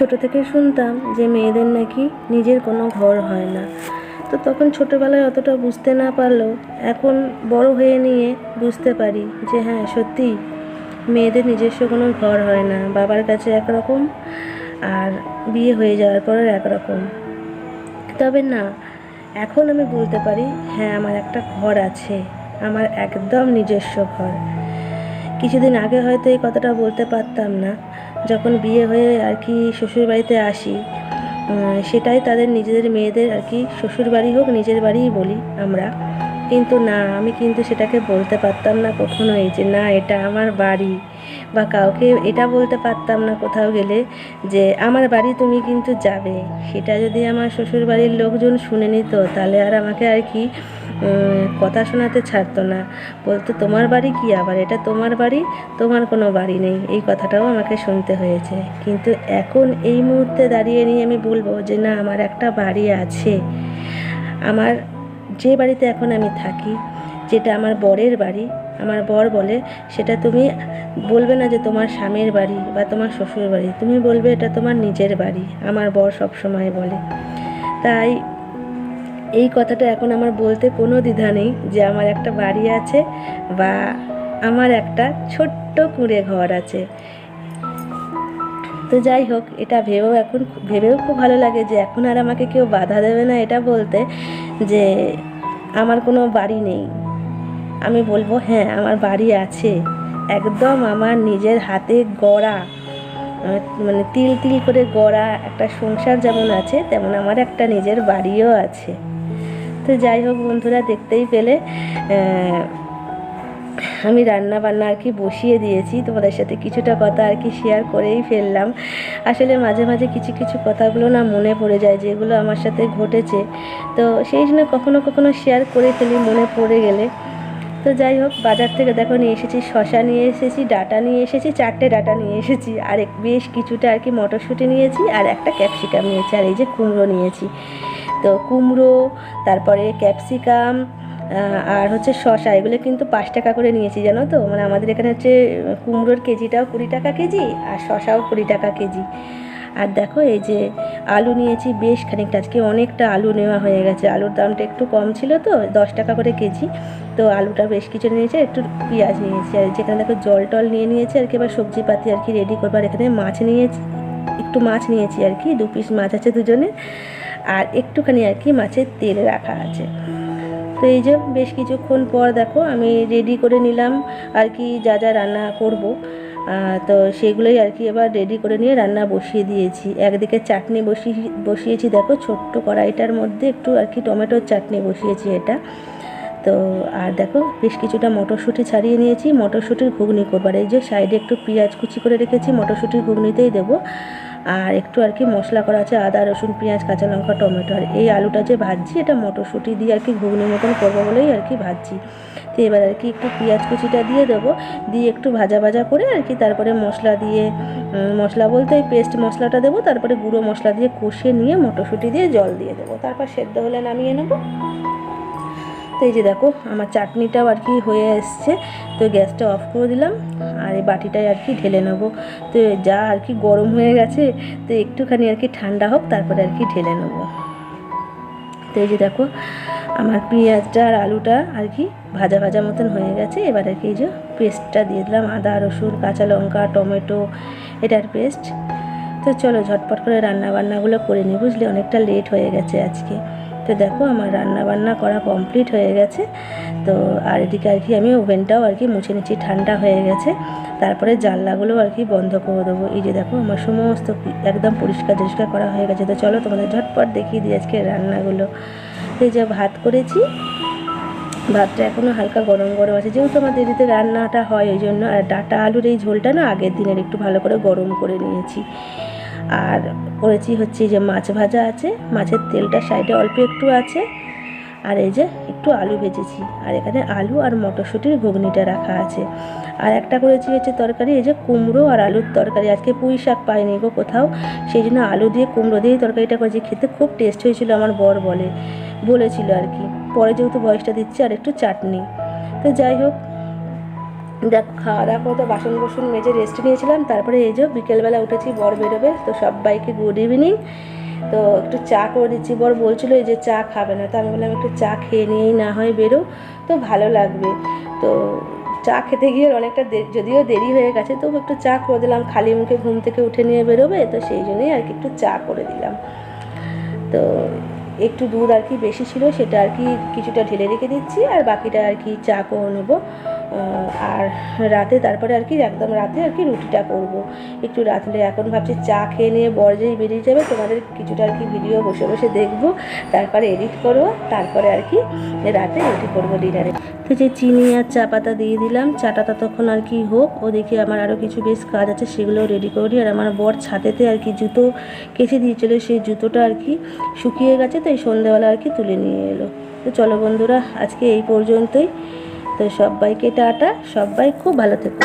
ছোটো থেকে শুনতাম যে মেয়েদের নাকি নিজের কোনো ঘর হয় না। তো তখন ছোটোবেলায় অতটা বুঝতে না পারলেও এখন বড় হয়ে নিয়ে বুঝতে পারি যে হ্যাঁ সত্যি মেয়েদের নিজস্ব কোনো ঘর হয় না। বাবার কাছে একরকম আর বিয়ে হয়ে যাওয়ার পর একরকম। তবে না, এখন আমি বলতে পারি হ্যাঁ আমার একটা ঘর আছে, আমার একদম নিজস্ব ঘর। কিছুদিন আগে হয়তো এই কথাটা বলতে পারতাম না, যখন বিয়ে হয়ে আর কি শ্বশুরবাড়িতে আসি, সেটাই তাদের নিজেদের মেয়েদের আর কি শ্বশুরবাড়ি হোক নিজের বাড়িই বলি আমরা। কিন্তু না, আমি কিন্তু সেটাকে বলতে পারতাম না কখনোই যে না এটা আমার বাড়ি, বা কাউকে এটা বলতে পারতাম না কোথাও গেলে যে আমার বাড়ি তুমি কিন্তু যাবে। সেটা যদি আমার শ্বশুরবাড়ির লোকজন শুনে নিত তাহলে আর আমাকে আর কি কথা শোনাতে ছাড়তো না, বলতো তোমার বাড়ি কি, আবার এটা তোমার বাড়ি, তোমার কোনো বাড়ি নেই। এই কথাটাও আমাকে শুনতে হয়েছে। কিন্তু এখন এই মুহূর্তে দাঁড়িয়ে নিয়ে আমি বলবো যে না আমার একটা বাড়ি আছে। আমার যে বাড়িতে এখন আমি থাকি, যেটা আমার বরের বাড়ি, আমার বর বলে সেটা তুমি বলবে না যে তোমার স্বামীর বাড়ি বা তোমার শ্বশুর বাড়ি, তুমি বলবে এটা তোমার নিজের বাড়ি। আমার বর সব সময় বলে। তাই এই কথাটা এখন আমার বলতে কোনো দ্বিধা নেই যে আমার একটা বাড়ি আছে বা আমার একটা ছোট্ট কুঁড়ে ঘর আছে। তো যাই হোক, এটা ভেবেও খুব ভালো লাগে যে এখন আর আমাকে কেউ বাধা দেবে না এটা বলতে যে আমার কোনো বাড়ি নেই। আমি বলবো হ্যাঁ আমার বাড়ি আছে, একদম আমার নিজের হাতে গড়া, মানে তিল তিল করে গড়া একটা সংসার যেমন আছে তেমন আমার একটা নিজের বাড়িও আছে। তো যাই হোক বন্ধুরা, দেখতেই পেলে আমি রান্না বান্না আর কি বসিয়ে দিয়েছি, তোমাদের সাথে কিছুটা কথা আর কি শেয়ার করেই ফেললাম। আসলে মাঝে মাঝে কিছু কিছু কথাগুলো না মনে পড়ে যায় যেগুলো আমার সাথে ঘটেছে, তো সেই জন্য কখনো কখনো শেয়ার করে ফেলি মনে পড়ে গেলে। তো যাই হোক, বাজার থেকে দেখো নিয়ে এসেছি শসা, নিয়ে এসেছি ডাঁটা, নিয়ে এসেছি 4টে ডাঁটা নিয়ে এসেছি, আর বেশ কিছুটা আর কি মটরশুঁটি নিয়েছি, আর একটা ক্যাপসিকাম নিয়েছি, আর এই যে কুমড়ো নিয়েছি। তো কুমড়ো, তারপরে ক্যাপসিকাম আর হচ্ছে শসা, এগুলো কিন্তু 5 টাকা করে নিয়েছি জানো তো। মানে আমাদের এখানে হচ্ছে কুমড়োর কেজিটাও 20 টাকা কেজি আর শসাও 20 টাকা কেজি। আর দেখো এই যে আলু নিয়েছি বেশ খানিকটা, আজকে অনেকটা আলু নেওয়া হয়ে গেছে। আলুর দামটা একটু কম ছিল তো, 10 টাকা করে কেজি, তো আলুটা বেশ কিছু নিয়েছি। একটু পেঁয়াজ নিয়েছি, আর যেখানে দেখো জল টল নিয়ে নিয়েছি আর কি, এবার সবজিপাতি আর কি রেডি করবো। আর এখানে মাছ নিয়েছি, একটু মাছ নিয়েছি আর কি, 2 পিস মাছ আছে দুজনে, আর একটুখানি আর কি মাছের তেল রাখা আছে। তো এই যে বেশ কিছুক্ষণ পর দেখো আমি রেডি করে নিলাম আর কি যা যা রান্না করব। তো সেগুলোই আর কি এবার রেডি করে নিয়ে রান্না বসিয়ে দিয়েছি। একদিকে চাটনি বসিয়েছি দেখো, ছোট্ট কড়াইটার মধ্যে একটু আর কি টমেটোর চাটনি বসিয়েছি এটা। তো আর দেখো বেশ কিছুটা মটরশুঁটি ছাড়িয়ে নিয়েছি, মটরশুঁটির ঘুগনি করবার। এই যে সাইডে একটু পেঁয়াজ কুচি করে রেখেছি, মটরশুঁটির ঘুগনিতেই দেবো। আর একটু আর কি মশলা করা আছে, আদা রসুন পেঁয়াজ কাঁচা লঙ্কা টমেটো। আর এই আলুটা যে ভাজছি এটা মটরশুঁটি দিয়ে আর কি ঘুগনির মতন করবো বলেই আর কি ভাজছি। তো এবার আর কি একটু পেঁয়াজ কুচিটা দিয়ে দেবো, দিয়ে একটু ভাজা ভাজা করে আর কি তারপরে মশলা দিয়ে, মশলা বলতে এই পেস্ট মশলাটা দেবো, তারপরে গুঁড়ো মশলা দিয়ে কষিয়ে নিয়ে মটরশুঁটি দিয়ে জল দিয়ে দেবো, তারপর সেদ্ধ হলে নামিয়ে নেবো। তো এই যে দেখো আমার চাটনিটাও আর কি হয়ে এসছে। তো গ্যাসটা অফ করে দিলাম, আর এই বাটিটায় আর কি ঢেলে নেবো। তো যা আর কি গরম হয়ে গেছে, তো একটুখানি আর কি ঠান্ডা হোক তারপরে আর কি ঢেলে নেবো। তো এই যে দেখো আমার পেঁয়াজটা আর আলুটা আর কি ভাজা ভাজা মতন হয়ে গেছে। এবার আর কি এই যে পেস্টটা দিয়ে দিলাম, আদা রসুন কাঁচা লঙ্কা টমেটো এটার পেস্ট। তো চলো ঝটপট করে রান্নাবান্নাগুলো করে নিই, বুঝলে অনেকটা লেট হয়ে গেছে আজকে। তো দেখো আমার রান্নাবান্না করা কমপ্লিট হয়ে গেছে। তো আর এদিকে আর কি আমি ওভেনটাও আর কি মুছে নিচ্ছি, ঠান্ডা হয়ে গেছে। তারপরে জানলাগুলো আর কি বন্ধ করে দেবো। এই যে দেখো আমার সমস্ত একদম পরিষ্কার করা হয়ে গেছে। তো চলো তোমাদের ঝটপট দেখিয়ে দিই আজকে রান্নাগুলো। এই যে ভাত করেছি, ভাতটা এখনও হালকা গরম গরম আছে, যেহেতু আমার দেরিতে রান্নাটা হয় ওই জন্য। আর ডাঁটা আলুর এই ঝোলটা না আগের দিনের একটু ভালো করে গরম করে নিয়েছি। আর করেছি হচ্ছে যে মাছ ভাজা আছে, মাছের তেলটা সাইডে অল্প একটু আছে। আর এই যে একটু আলু ভেজেছি, আর এখানে আলু আর মটরশুঁটির ঘুগনিটা রাখা আছে। আর একটা করেছি হচ্ছে তরকারি, এই যে কুমড়ো আর আলুর তরকারি। আজকে পুঁই শাক পাইনি গো কোথাও, সেই জন্য আলু দিয়ে কুমড়ো দিয়েই তরকারিটা করেছি। খেতে খুব টেস্ট হয়েছিল আমার বর বলেছিল আর কি। পরে যেহেতু বয়সটা দিচ্ছি, আর একটু চাটনি। তো যাই হোক দেখো খাওয়া দাওয়া করে তো বাসন কোসন মেজে রেস্ট নিয়েছিলাম, তারপরে এই যে বিকেলবেলা উঠেছি, বর বেরোবে, তো সবাইকে গুড ইভিনিং। তো একটু চা করে দিচ্ছি, বর বলছিলো এই যে চা খাবে না, তো আমি বললাম একটু চা খেয়ে নিয়েই না হয় বেরো, তো ভালো লাগবে। তো চা খেতে গিয়ে অনেকটা যদিও দেরি হয়ে গেছে, তবু একটু চা করে দিলাম, খালি মুখে ঘুম থেকে উঠে নিয়ে বেরোবে, তো সেই জন্যই আর কি একটু চা করে দিলাম। তো একটু দুধ আর কি বেশি ছিল, সেটা আর কি কিছুটা ঢেলে রেখে দিচ্ছি, আর বাকিটা আর কি চা করে নেবো। আর রাতে তারপরে আর কি একদম রাতে আর কি রুটিটা করব একটু রাত্রে। এখন ভাবছি চা খেয়ে নিয়ে বর যেই বেরিয়ে যাবে, তোমাদের কিছুটা আর কি ভিডিও বসে বসে দেখবো, তারপরে এডিট করবো, তারপরে আর কি রাতে রুটি করবো ডিনারে। তো যে চিনি আর চা পাতা দিয়ে দিলাম, চাটা ততক্ষণ আর কি হোক, ওদিকে আমার আরও কিছু বেশ কাজ আছে, সেগুলো রেডি করি। আর আমার বর ছাদেতে আর কি জুতো কেচে দিয়েছিল, সেই জুতোটা আর কি শুকিয়ে গেছে, তো এই সন্ধ্যাবেলা আর কি তুলে নিয়ে এলো। তো চলো বন্ধুরা, আজকে এই পর্যন্তই। তো সবাইকে টাটা, সবাই খুব ভালো থেকো।